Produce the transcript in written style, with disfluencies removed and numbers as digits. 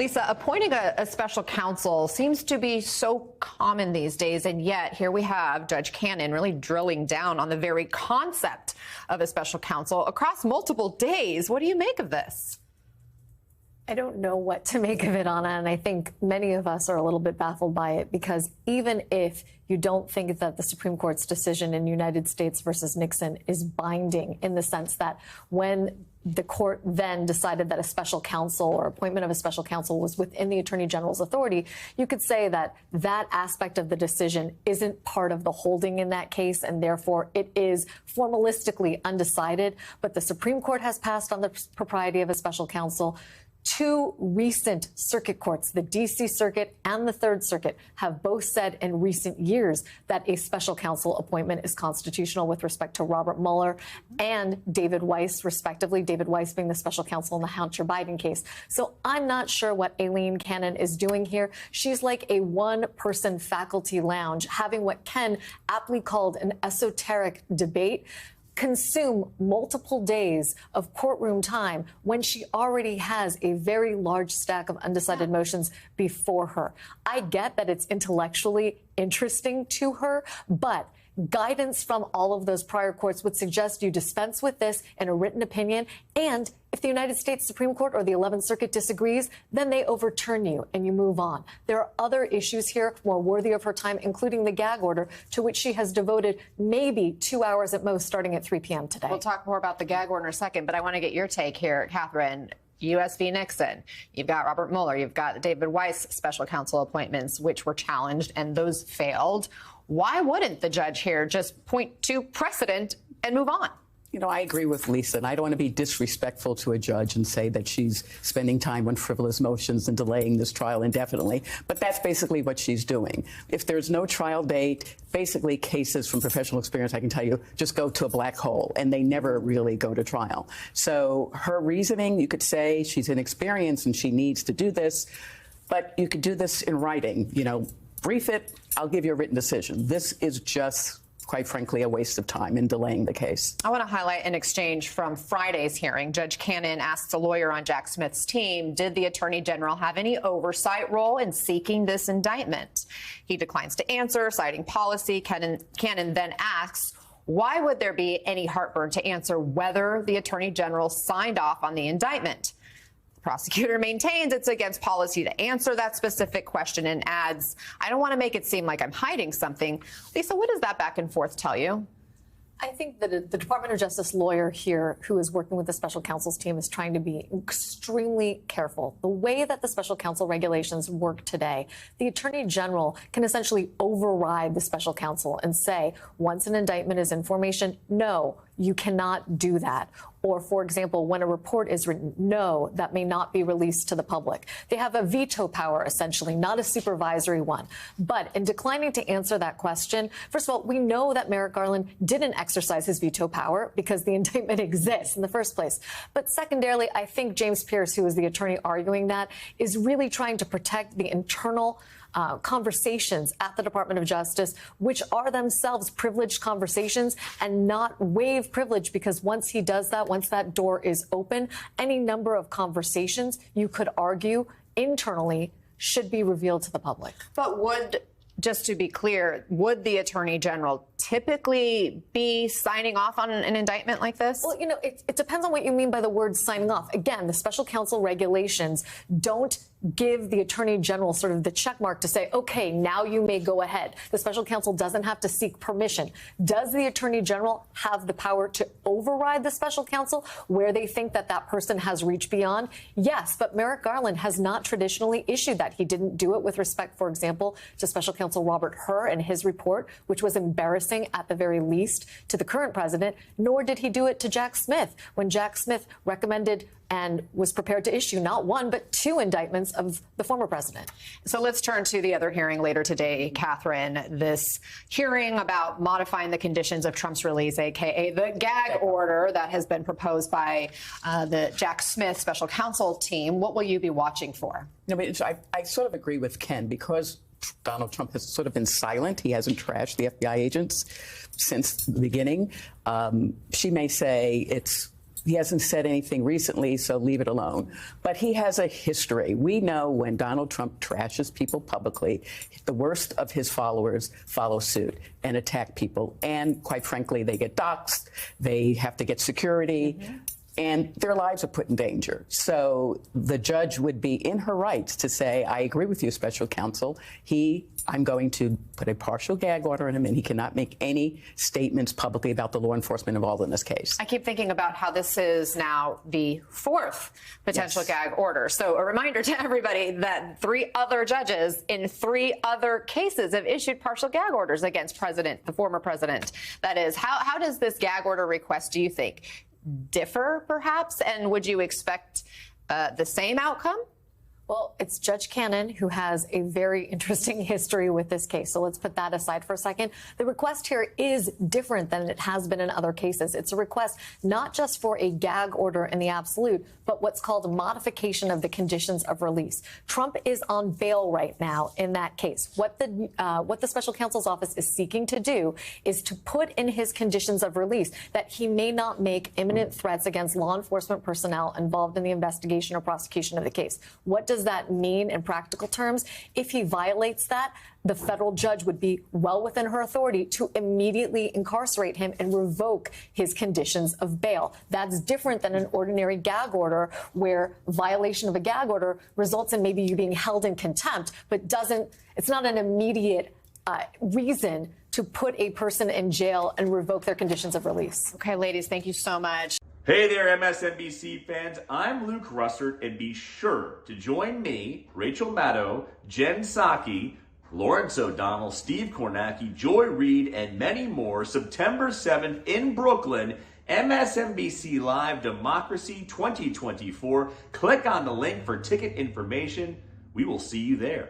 Lisa, appointing a special counsel seems to be so common these days, and yet here we have Judge Cannon really drilling down on the very concept of a special counsel across multiple days. What do you make of this? I don't know what to make of it, Anna, and I think many of us are a little bit baffled by it, because even if you don't think that the Supreme Court's decision in United States versus Nixon is binding, in the sense that when the court then decided that a special counsel or appointment of a special counsel was within the Attorney General's authority, you could say that that aspect of the decision isn't part of the holding in that case, and therefore it is formalistically undecided. But the Supreme Court has passed on the propriety of a special counsel. Two recent circuit courts, the D.C. Circuit and the Third Circuit, have both said in recent years that a special counsel appointment is constitutional with respect to Robert Mueller and David Weiss, respectively, David Weiss being the special counsel in the Hunter Biden case. So I'm not sure what Aileen Cannon is doing here. She's like a one-person faculty lounge, having what Ken aptly called an esoteric debate consume multiple days of courtroom time when she already has a very large stack of undecided motions before her. I get that it's intellectually interesting to her, but guidance from all of those prior courts would suggest you dispense with this in a written opinion. And if the United States Supreme Court or the 11th Circuit disagrees, then they overturn you and you move on. There are other issues here more worthy of her time, including the gag order, to which she has devoted maybe 2 hours at most, starting at 3 p.m. today. We'll talk more about the gag order in a second, but I want to get your take here, Catherine. U.S. v. Nixon. You've got Robert Mueller. You've got David Weiss special counsel appointments, which were challenged, and those failed. Why wouldn't the judge here just point to precedent and move on? You know, I agree with Lisa, and I don't want to be disrespectful to a judge and say that she's spending time on frivolous motions and delaying this trial indefinitely, but that's basically what she's doing. If there's no trial date, basically cases from professional experience, I can tell you, just go to a black hole, and they never really go to trial. So her reasoning, you could say she's inexperienced and she needs to do this, but you could do this in writing. You know, brief it, I'll give you a written decision. This is just, quite frankly, a waste of time in delaying the case. I want to highlight an exchange from Friday's hearing. Judge Cannon asks a lawyer on Jack Smith's team, did the Attorney General have any oversight role in seeking this indictment? He declines to answer, citing policy. Cannon then asks, why would there be any heartburn to answer whether the Attorney General signed off on the indictment? The prosecutor maintains it's against policy to answer that specific question and adds, I don't want to make it seem like I'm hiding something. Lisa, what does that back and forth tell you? I think that the Department of Justice lawyer here, who is working with the special counsel's team, is trying to be extremely careful. The way that the special counsel regulations work today, the Attorney General can essentially override the special counsel and say, once an indictment is in formation, no, you cannot do that. Or, for example, when a report is written, no, that may not be released to the public. They have a veto power, essentially, not a supervisory one. But in declining to answer that question, first of all, we know that Merrick Garland didn't exercise his veto power because the indictment exists in the first place. But secondarily, I think James Pierce, who is the attorney arguing that, is really trying to protect the internal conversations at the Department of Justice, which are themselves privileged conversations, and not waive privilege, because once he does that, once that door is open, any number of conversations, you could argue, internally should be revealed to the public. But would, just to be clear, would the Attorney General typically be signing off on an indictment like this? Well, you know, it depends on what you mean by the word signing off. Again, the special counsel regulations don't give the Attorney General sort of the check mark to say, OK, now you may go ahead. The special counsel doesn't have to seek permission. Does the Attorney General have the power to override the special counsel where they think that that person has reached beyond? Yes, but Merrick Garland has not traditionally issued that. He didn't do it with respect, for example, to special counsel Robert Hur and his report, which was embarrassing at the very least to the current president, nor did he do it to Jack Smith when Jack Smith recommended and was prepared to issue not one, but two indictments of the former president. So let's turn to the other hearing later today, Catherine. This hearing about modifying the conditions of Trump's release, a.k.a. the gag order that has been proposed by the Jack Smith special counsel team. What will you be watching for? I sort of agree with Ken, because Donald Trump has sort of been silent. He hasn't trashed the FBI agents since the beginning. She may say it's He hasn't said anything recently, so leave it alone. But he has a history. We know when Donald Trump trashes people publicly, the worst of his followers follow suit and attack people. And quite frankly, they get doxxed, they have to get security. And their lives are put in danger. So the judge would be in her rights to say, I agree with you, special counsel. I'm going to put a partial gag order on him, and he cannot make any statements publicly about the law enforcement involved in this case. I keep thinking about how this is now the fourth potential gag order. So a reminder to everybody that 3 other judges in 3 other cases have issued partial gag orders against the former president. That is, how does this gag order request, do you think, differ, perhaps? And would you expect the same outcome? Well, it's Judge Cannon who has a very interesting history with this case. So let's put that aside for a second. The request here is different than it has been in other cases. It's a request not just for a gag order in the absolute, but what's called a modification of the conditions of release. Trump is on bail right now in that case. What the special counsel's office is seeking to do is to put in his conditions of release that he may not make imminent threats against law enforcement personnel involved in the investigation or prosecution of the case. What does that mean in practical terms? If he violates that, the federal judge would be well within her authority to immediately incarcerate him and revoke his conditions of bail. That's different than an ordinary gag order, where violation of a gag order results in maybe you being held in contempt, but it's not an immediate reason to put a person in jail and revoke their conditions of release. Okay, ladies, thank you so much. Hey there, MSNBC fans. I'm Luke Russert, and be sure to join me, Rachel Maddow, Jen Psaki, Lawrence O'Donnell, Steve Kornacki, Joy Reid, and many more September 7th in Brooklyn, MSNBC Live Democracy 2024. Click on the link for ticket information. We will see you there.